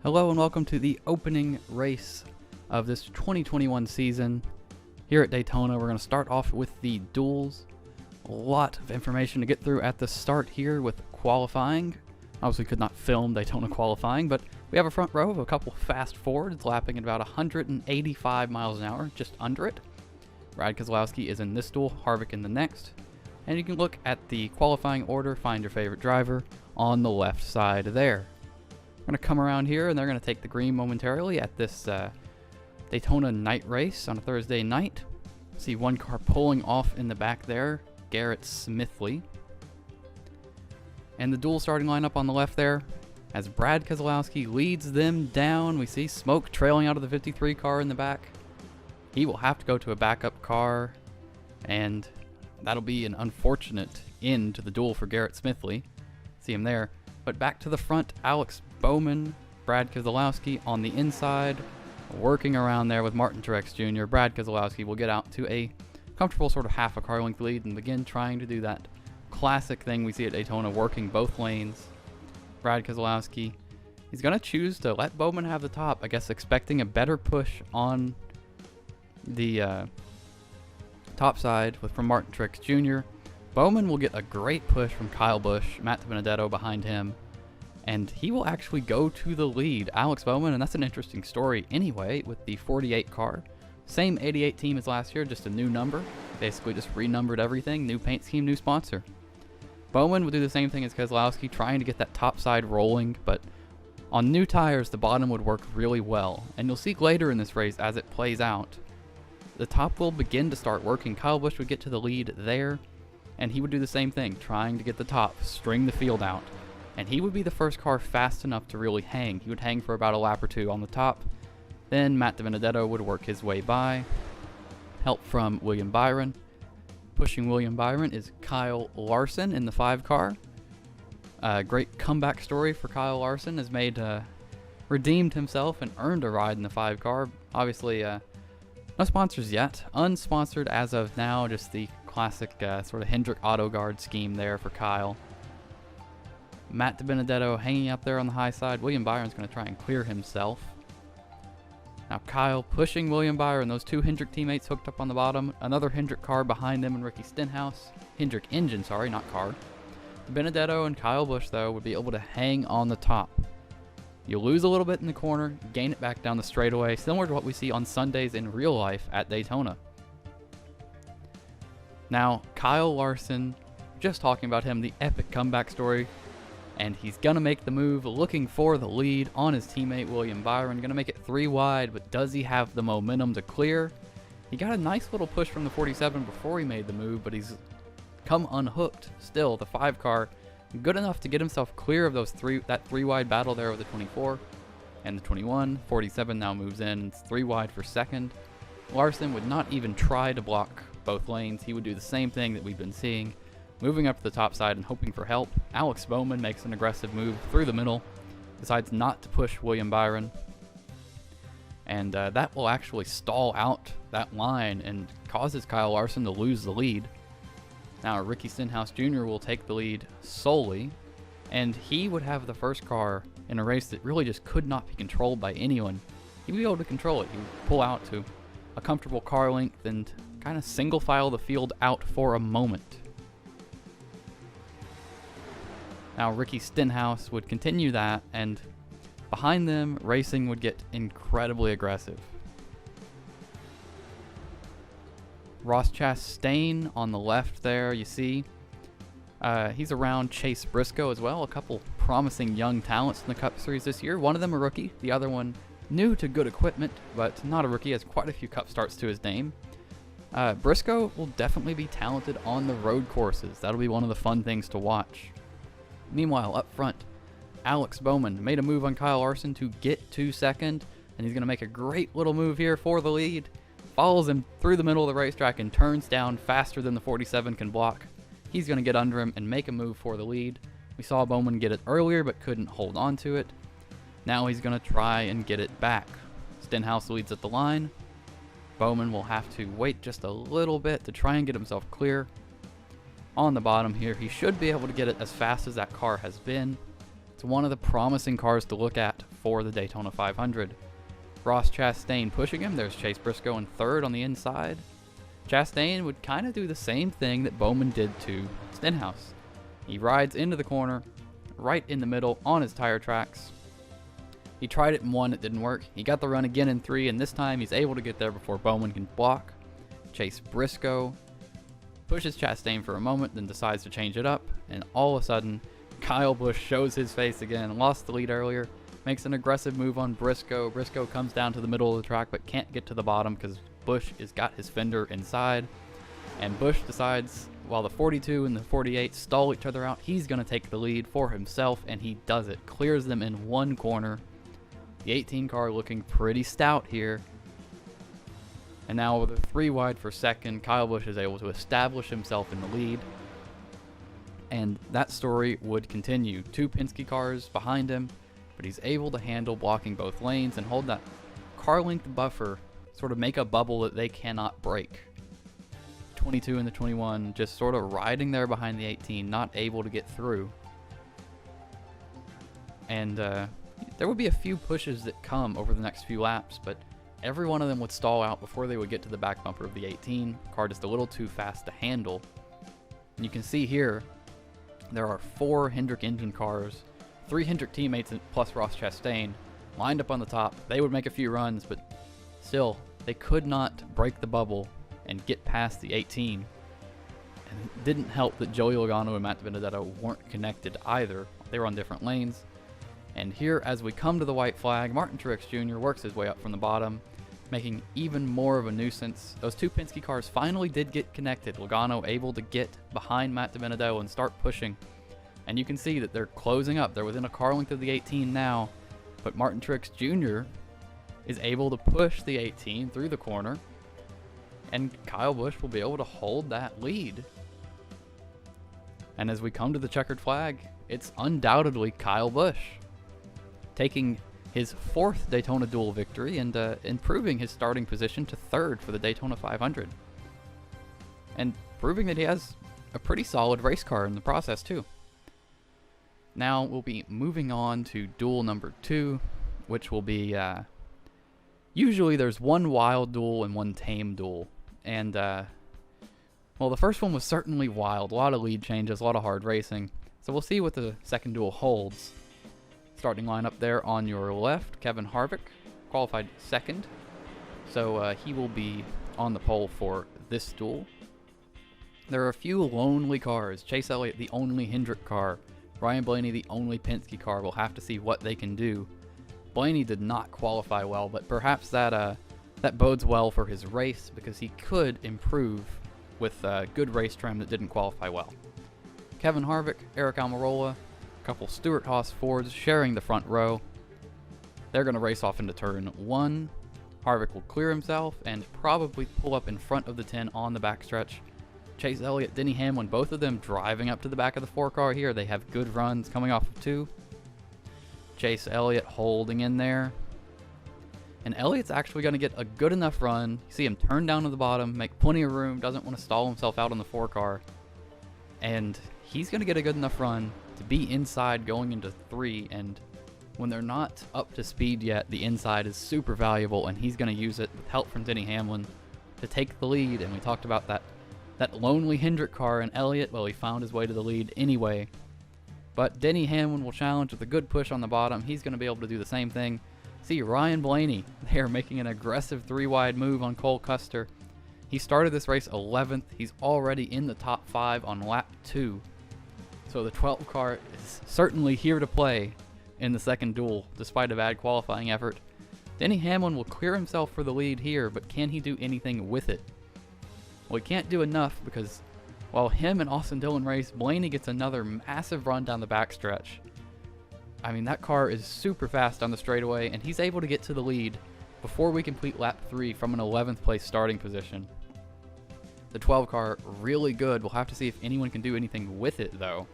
Hello and welcome to the opening race of this 2021 season. Here at Daytona, we're going to start off with the duels. A lot of information to get through at the start here with qualifying. Obviously could not film Daytona qualifying, but we have a front row of a couple fast forwards lapping at about 185 miles an hour, just under it. Brad Keselowski is in this duel, Harvick in the next. And you can look at the qualifying order, find your favorite driver on the left side there. We're going to come around here and they're going to take the green momentarily at this Daytona night race on a Thursday night. See one car pulling off in the back there, Garrett Smithley. And the dual starting lineup on the left there, as Brad Keselowski leads them down. We see smoke trailing out of the 53 car in the back. He will have to go to a backup car, and that'll be an unfortunate end to the duel for Garrett Smithley. See him there. But back to the front, Alex Bowman, Brad Keselowski on the inside, working around there with Martin Truex Jr. Brad Keselowski will get out to a comfortable sort of half a car length lead and begin trying to do that classic thing we see at Daytona, working both lanes. Brad Keselowski, he's going to choose to let Bowman have the top, I guess expecting a better push on the top side from Martin Truex Jr. Bowman will get a great push from Kyle Busch, Matt DiBenedetto behind him, and he will actually go to the lead. Alex Bowman, and that's an interesting story anyway, with the 48 car. Same 88 team as last year, just a new number. Basically just renumbered everything, new paint scheme, new sponsor. Bowman will do the same thing as Keselowski, trying to get that top side rolling, but on new tires, the bottom would work really well. And you'll see later in this race, as it plays out, the top will begin to start working. Kyle Busch would get to the lead there, and he would do the same thing, trying to get the top, string the field out. And he would be the first car fast enough to really hang. He would hang for about a lap or two on the top. Then Matt DiBenedetto would work his way by. Help from William Byron. Pushing William Byron is Kyle Larson in the 5 car. Great comeback story for Kyle Larson, has redeemed himself and earned a ride in the 5 car. Obviously, no sponsors yet. Unsponsored as of now, just the classic sort of Hendrick Auto Guard scheme there for Kyle. Matt DiBenedetto hanging up there on the high side. William Byron's going to try and clear himself. Now Kyle pushing William Byron. Those 2 Hendrick teammates hooked up on the bottom. Another Hendrick car behind them and Ricky Stenhouse. Hendrick engine, sorry, not car. DiBenedetto and Kyle Busch, though, would be able to hang on the top. You'll lose a little bit in the corner, gain it back down the straightaway, similar to what we see on Sundays in real life at Daytona. Now, Kyle Larson, just talking about him, the epic comeback story, and he's going to make the move, looking for the lead on his teammate William Byron. Going to make it 3 wide, but does he have the momentum to clear? He got a nice little push from the 47 before he made the move, but he's come unhooked still. The 5 car, good enough to get himself clear of that 3 wide battle there with the 24 and the 21. 47 now moves in. It's 3 wide for second. Larson would not even try to block both lanes. He would do the same thing that we've been seeing, moving up to the top side and hoping for help. Alex Bowman makes an aggressive move through the middle, decides not to push William Byron, and that will actually stall out that line and causes Kyle Larson to lose the lead. Now Ricky Stenhouse Jr. will take the lead solely, and he would have the first car in a race that really just could not be controlled by anyone. He would be able to control it. He would pull out to a comfortable car length and kind of single file the field out for a moment. Now Ricky Stenhouse would continue that, and behind them, racing would get incredibly aggressive. Ross Chastain on the left there, you see. He's around Chase Briscoe as well, a couple promising young talents in the Cup Series this year. One of them a rookie, the other one new to good equipment, but not a rookie, has quite a few Cup starts to his name. Briscoe will definitely be talented on the road courses. That'll be one of the fun things to watch. Meanwhile, up front, Alex Bowman made a move on Kyle Larson to get to second, and he's going to make a great little move here for the lead. Follows him through the middle of the racetrack and turns down faster than the 47 can block. He's going to get under him and make a move for the lead. We saw Bowman get it earlier but couldn't hold on to it. Now he's going to try and get it back. Stenhouse leads at the line. Bowman will have to wait just a little bit to try and get himself clear. On the bottom here, he should be able to get it as fast as that car has been. It's one of the promising cars to look at for the Daytona 500. Ross Chastain pushing him. There's Chase Briscoe in third on the inside. Chastain would kind of do the same thing that Bowman did to Stenhouse. He rides into the corner, right in the middle on his tire tracks. He tried it in 1, it didn't work. He got the run again in 3, and this time he's able to get there before Bowman can block. Chase Briscoe pushes Chastain for a moment, then decides to change it up, and all of a sudden, Kyle Busch shows his face again. Lost the lead earlier, makes an aggressive move on Briscoe. Briscoe comes down to the middle of the track, but can't get to the bottom because Busch has got his fender inside. And Busch decides, while the 42 and the 48 stall each other out, he's going to take the lead for himself, and he does it. Clears them in 1 corner. The 18 car looking pretty stout here. And now with a 3 wide for second, Kyle Busch is able to establish himself in the lead. And that story would continue. 2 Penske cars behind him, but he's able to handle blocking both lanes and hold that car length buffer, sort of make a bubble that they cannot break. 22 and the 21 just sort of riding there behind the 18, not able to get through. And there would be a few pushes that come over the next few laps, but every one of them would stall out before they would get to the back bumper of the 18. Car just a little too fast to handle. And you can see here, there are 4 Hendrick engine cars, 3 Hendrick teammates plus Ross Chastain lined up on the top. They would make a few runs, but still, they could not break the bubble and get past the 18. And it didn't help that Joey Logano and Matt DiBenedetto weren't connected either. They were on different lanes. And here, as we come to the white flag, Martin Truex Jr. works his way up from the bottom, making even more of a nuisance. Those 2 Penske cars finally did get connected. Logano able to get behind Matt DiBenedetto and start pushing. And you can see that they're closing up. They're within a car length of the 18 now. But Martin Truex Jr. is able to push the 18 through the corner. And Kyle Busch will be able to hold that lead. And as we come to the checkered flag, it's undoubtedly Kyle Busch, taking his 4th Daytona Duel victory and improving his starting position to 3rd for the Daytona 500. And proving that he has a pretty solid race car in the process too. Now we'll be moving on to duel number 2, which will be, usually there's 1 wild duel and 1 tame duel. And, well, the first one was certainly wild. A lot of lead changes, a lot of hard racing. So we'll see what the second duel holds. Starting lineup there on your left, Kevin Harvick, qualified 2nd. So he will be on the pole for this duel. There are a few lonely cars. Chase Elliott, the only Hendrick car. Ryan Blaney, the only Penske car. We'll have to see what they can do. Blaney did not qualify well, but perhaps that bodes well for his race because he could improve with good race trim that didn't qualify well. Kevin Harvick, Eric Almirola, a couple Stewart Haas Fords sharing the front row. They're going to race off into turn 1. Harvick will clear himself and probably pull up in front of the 10 on the backstretch. Chase Elliott, Denny Hamlin, both of them driving up to the back of the 4 car here. They have good runs coming off of 2. Chase Elliott holding in there. And Elliott's actually going to get a good enough run. You see him turn down to the bottom, make plenty of room, doesn't want to stall himself out on the 4 car. And he's going to get a good enough run to be inside going into 3. And when they're not up to speed yet, the inside is super valuable, and he's going to use it with help from Denny Hamlin to take the lead. And we talked about that lonely Hendrick car in Elliott. Well, he found his way to the lead anyway. But Denny Hamlin will challenge with a good push on the bottom. He's going to be able to do the same thing. See, Ryan Blaney, they are making an aggressive 3-wide move on Cole Custer. He started this race 11th. He's already in the top 5 on lap 2. So the 12 car is certainly here to play in the second duel, despite a bad qualifying effort. Denny Hamlin will clear himself for the lead here, but can he do anything with it? Well, he can't do enough because while him and Austin Dillon race, Blaney gets another massive run down the backstretch. I mean, that car is super fast on the straightaway, and he's able to get to the lead before we complete lap 3 from an 11th place starting position. The 12 car, really good. We'll have to see if anyone can do anything with it, though.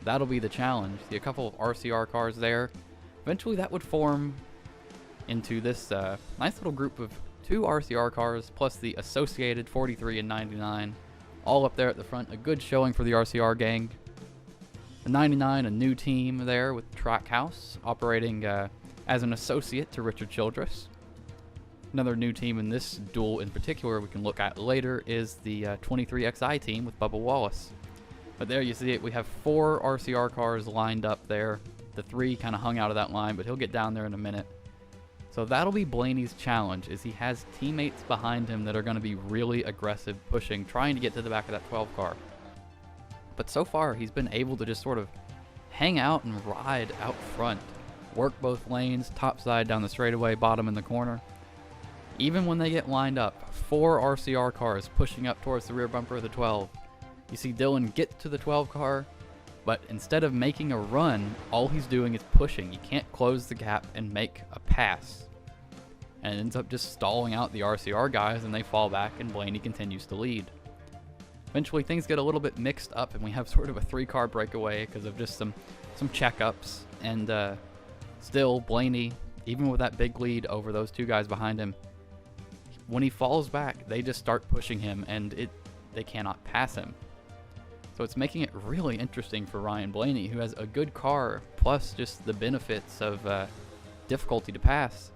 That'll be the challenge. See a couple of RCR cars there. Eventually, that would form into this nice little group of 2 RCR cars, plus the associated 43 and 99, all up there at the front. A good showing for the RCR gang. The 99, a new team there with Trackhouse, operating as an associate to Richard Childress. Another new team in this duel in particular we can look at later is the 23XI team with Bubba Wallace. But there you see it, we have 4 RCR cars lined up there. The 3 kind of hung out of that line, but he'll get down there in a minute. So that'll be Blaney's challenge, is he has teammates behind him that are going to be really aggressive, pushing, trying to get to the back of that 12 car. But so far, he's been able to just sort of hang out and ride out front. Work both lanes, top side down the straightaway, bottom in the corner. Even when they get lined up, 4 RCR cars pushing up towards the rear bumper of the 12. You see Dylan get to the 12 car, but instead of making a run, all he's doing is pushing. You can't close the gap and make a pass. And it ends up just stalling out the RCR guys, and they fall back, and Blaney continues to lead. Eventually, things get a little bit mixed up, and we have sort of a 3-car breakaway because of just some checkups. And still, Blaney, even with that big lead over those 2 guys behind him, when he falls back, they just start pushing him, and they cannot pass him. So it's making it really interesting for Ryan Blaney, who has a good car, plus just the benefits of difficulty to pass.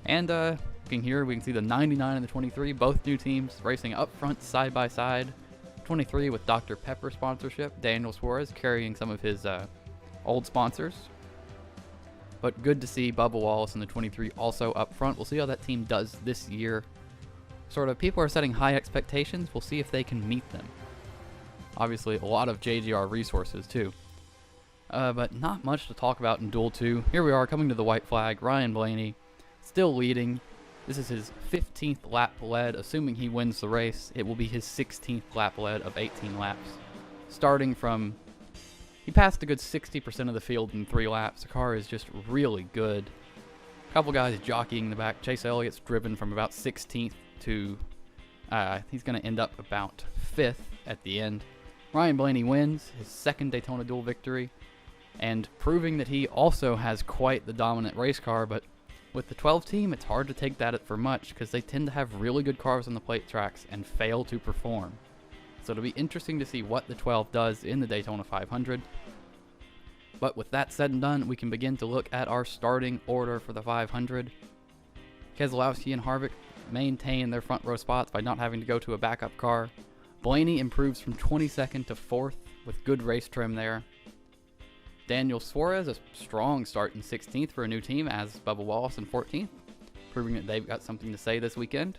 And looking here, we can see the 99 and the 23, both new teams racing up front side by side. 23 with Dr. Pepper sponsorship, Daniel Suarez carrying some of his old sponsors. But good to see Bubba Wallace and the 23 also up front. We'll see how that team does this year. Sort of, people are setting high expectations. We'll see if they can meet them. Obviously, a lot of JGR resources, too. But not much to talk about in Duel 2. Here we are, coming to the white flag. Ryan Blaney still leading. This is his 15th lap led. Assuming he wins the race, it will be his 16th lap led of 18 laps. Starting from... He passed a good 60% of the field in 3 laps. The car is just really good. A couple guys jockeying in the back. Chase Elliott's driven from about 16th to... he's going to end up about 5th at the end. Ryan Blaney wins his 2nd Daytona Duel victory, and proving that he also has quite the dominant race car. But with the 12 team, it's hard to take that for much because they tend to have really good cars on the plate tracks and fail to perform. So it'll be interesting to see what the 12 does in the Daytona 500. But with that said and done, we can begin to look at our starting order for the 500. Keselowski and Harvick maintain their front row spots by not having to go to a backup car. Blaney improves from 22nd to 4th with good race trim there. Daniel Suarez, a strong start in 16th for a new team, as Bubba Wallace in 14th, proving that they've got something to say this weekend.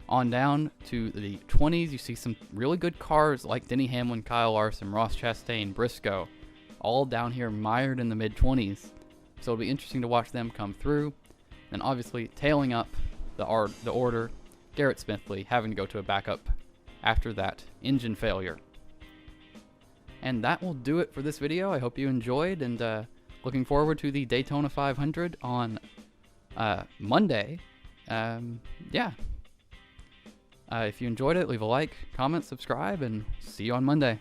On down to the 20s, you see some really good cars like Denny Hamlin, Kyle Larson, Ross Chastain, Briscoe, all down here mired in the mid-20s. So it'll be interesting to watch them come through. And obviously, tailing up the order, Garrett Smithley having to go to a backup after that engine failure. And that will do it for this video. I hope you enjoyed, and looking forward to the Daytona 500 on Monday. If you enjoyed it, leave a like, comment, subscribe, and see you on Monday.